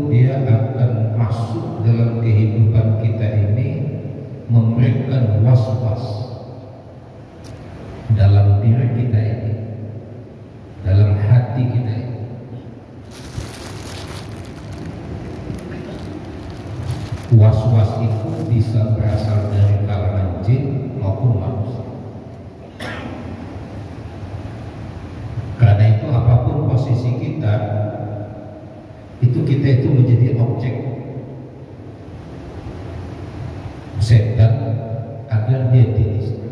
dia akan masuk dalam kehidupan kita ini, memberikan was-was dalam diri kita ini, dalam hati kita ini. Was-was itu bisa berasal dari kalangan jin maupun manusia. Karena itu apapun posisi kita, itu kita itu menjadi objek setan agar dia dinistan.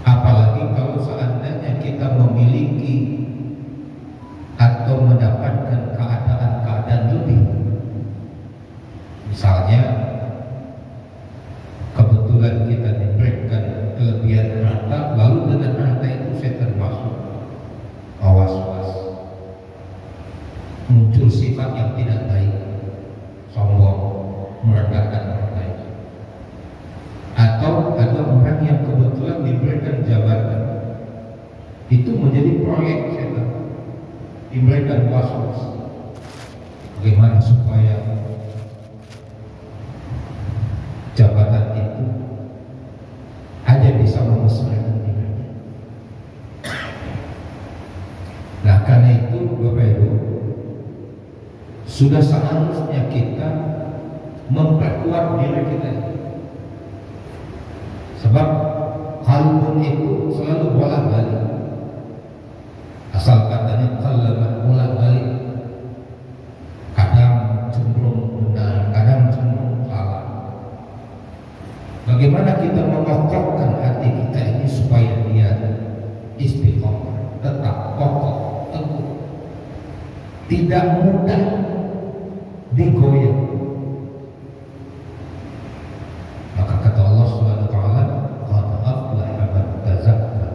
Apalagi kalau seandainya kita memiliki atau mendapatkan keadaan lebih. Misalnya kebetulan kita diberikan kelebihan harta, lalu dengan harta itu setan masuk, was-was, muncul sifat yang tidak baik, sombong, merendahkan orang lain. Atau ada orang yang kebetulan diberikan jabatan, itu menjadi proyek setan, diberikan was-was. Bagaimana supaya jabatan itu hanya bisa memusnahkan dirinya. Nah, karena itu Bapak Ibu, sudah seharusnya kita memperkuat diri kita. Sebab kalbun itu selalu bolak-balik. Asal katanya kalbun bolak-balik, kadang cenderung benar, kadang cenderung salah. Bagaimana kita mengokohkan hati kita ini supaya dia istiqomah, tetap kokoh, teguh, tidak mudah digoyah. Maka kata Allah Subhanahu wa taala, qad aflaha man tazakka.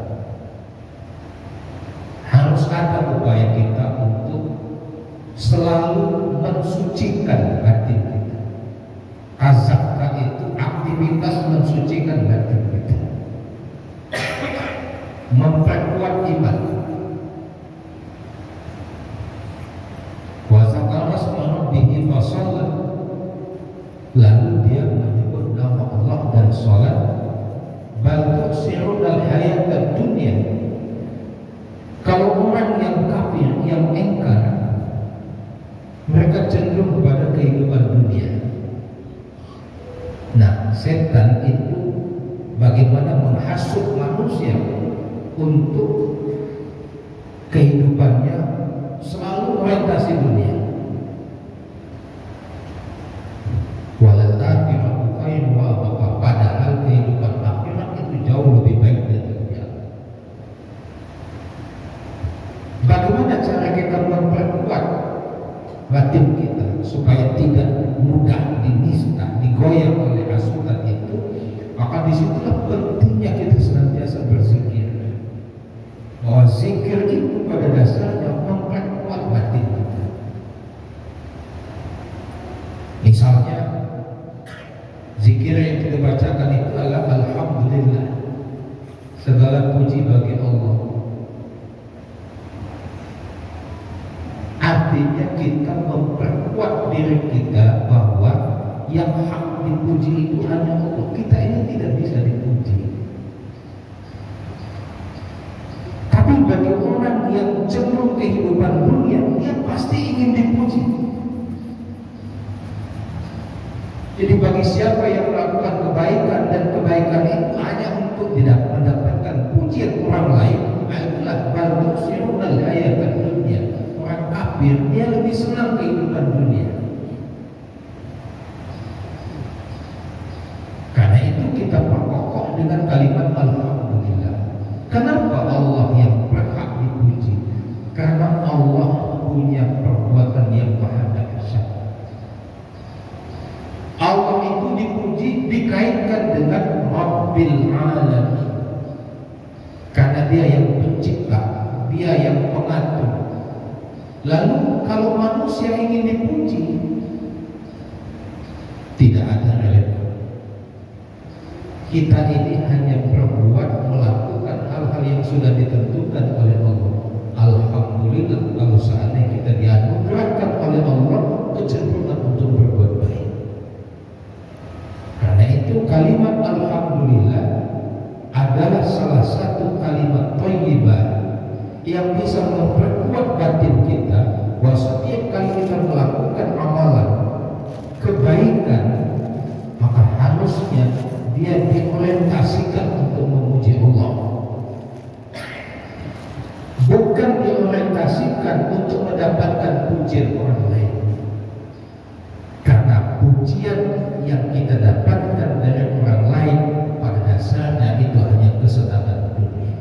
Harus ada upaya kita untuk selalu mensucikan batin kita. Azakka itu aktivitas mensucikan batin kita, memperkuat iman. Wa zakara asma rabbih fa shalla, lalu dia menyebut nama Allah dan salat. Bal tu'siruna al-hayat ad-dunya. Kalau orang yang kafir, yang engkar, mereka cenderung kepada kehidupan dunia. Nah, setan itu bagaimana menghasut manusia untuk kehidupannya selalu orientasi dunia. Walal akhiratu khairun wa abqa. Padahal kehidupan akhirat itu jauh lebih baik dari dunia. Bagaimana cara kita memperkuat batin kita supaya tidak mudah dinista, digoyah oleh hasutan itu? Maka disitulah pentingnya kita senantiasa berzikir. Bahwa zikir itu pada dasarnya memperkuat batin kita. Misalnya zikir yang kita bacakan itu adalah alhamdulillah, segala puji bagi Allah. Artinya kita memperkuat diri kita bahwa yang hak dipuji itu hanya Allah. Kita ini tidak bisa dipuji. Tapi bagi orang yang cenderung kehidupan dunia, dia pasti ingin dipuji. Jadi bagi siapa yang melakukan kebaikan dan kebaikan itu hanya untuk tidak mendapatkan pujian orang lain, itulah bal tu'siruna al-hayata ad-dunya. Orang kafir dia lebih senang kehidupan dunia. Karena itu kita perkokoh dengan kalimat alhamdulillah. Kenapa Allah yang berhak dipuji? Karena Allah punya perbuatan yang maha dahsyat. Allah itu dipuji, dikaitkan dengan Rabbil Alamin, karena dia yang pencipta, dia yang pengatur. Lalu kalau manusia ingin dipuji, tidak ada relevan. Kita ini hanya berbuat, melakukan hal-hal yang sudah ditentukan oleh Allah. Alhamdulillah kalau seandainya kita alhamdulillah adalah salah satu kalimat thayyibah yang bisa memperkuat batin kita, bahwa setiap kali kita melakukan amalan kebaikan maka harusnya dia diorientasikan untuk memuji Allah, bukan diorientasikan untuk mendapatkan pujian orang lain. Karena pujian yang kita dapatkan dari orang lain pada dasarnya itu hanya kesenangan dunia.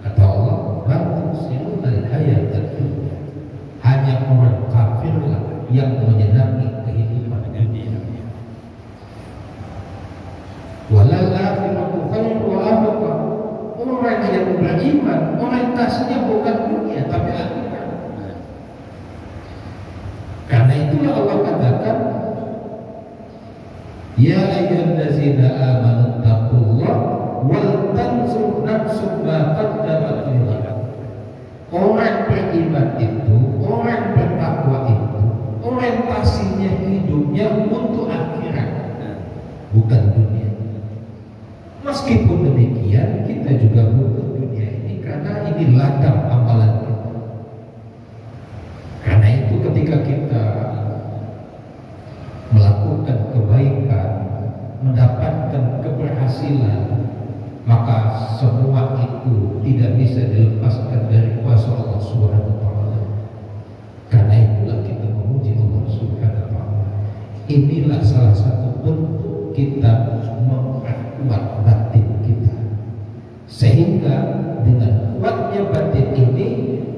Kata Allah, "Batusilunal hayatad dunya." Hanya orang kafirlah yang menyenangi kehidupan dunia. Walal akhiratu khairu wa abqa. Orang yang beriman orientasinya bukan dunia tapi akhirat. Karena itulah Allah katakan, ya ayyuhallazina amanu taqullaha wal tanzur nafsum ma qaddamat lighad. Orang beriman itu, orang bertakwa itu orientasinya hidupnya untuk akhirat, bukan dunia. Meskipun demikian kita juga butuh dunia ini karena ini ladang amalan kita. Karena itu ketika kita melakukan kebaikan, mendapatkan keberhasilan, maka semua itu tidak bisa dilepaskan dari kuasa Allah Subhanahu wa taala. Karena itulah kita memuji Allah Subhanahu wa taala. Inilah salah satu bentuk kita memperkuat batin kita. Sehingga dengan kuatnya batin ini,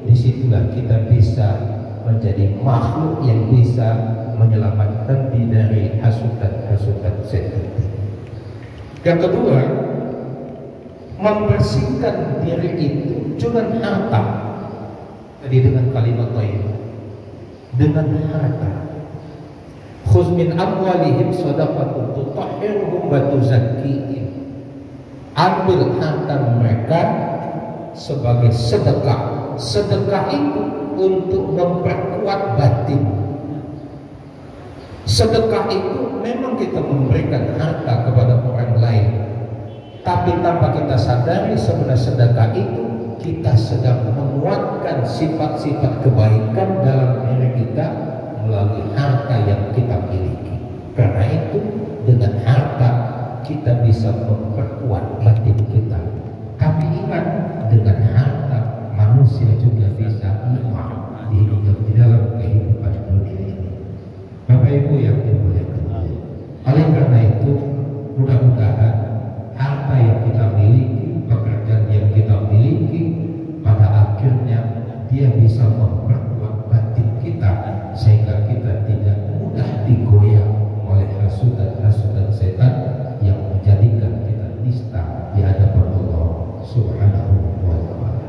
disitulah kita bisa menjadi makhluk yang bisa menyelamatkan diri dari hasutan-hasutan setan. Yang kedua, membersihkan diri itu dengan harta. Tadi dengan kalimat thayyibah, dengan harta. Khudz min amwalihim shadaqatan tutahhiruhum wa tuzakkihim. Ambil harta mereka sebagai sedekah. Sedekah itu untuk memperkuat batin. Sedekah itu memang kita memberikan harta kepada orang lain, tapi tanpa kita sadari sebenarnya sedekah itu kita sedang menguatkan sifat-sifat kebaikan dalam diri kita melalui harta yang kita miliki. Karena itu dengan harta kita bisa memperkuat batin kita. Tapi ingat, dengan harta manusia juga bisa lemah di dalam kehidupan dunia ini. Bapak Ibu yang dimuliakan, oleh karena itu mudah-mudahan harta yang kita miliki, pekerjaan yang kita miliki, pada akhirnya dia bisa memperkuat batin kita sehingga kita tidak mudah digoyah oleh hasutan-hasutan setan yang menjadikan kita nista di hadapan Allah Subhanahu wa taala.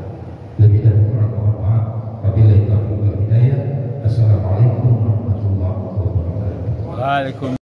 Lebih dan kurang mohon maaf. Wabillahi taufiq wal hidayah. Assalamualaikum warahmatullahi wabarakatuh. Waalaikumsalam.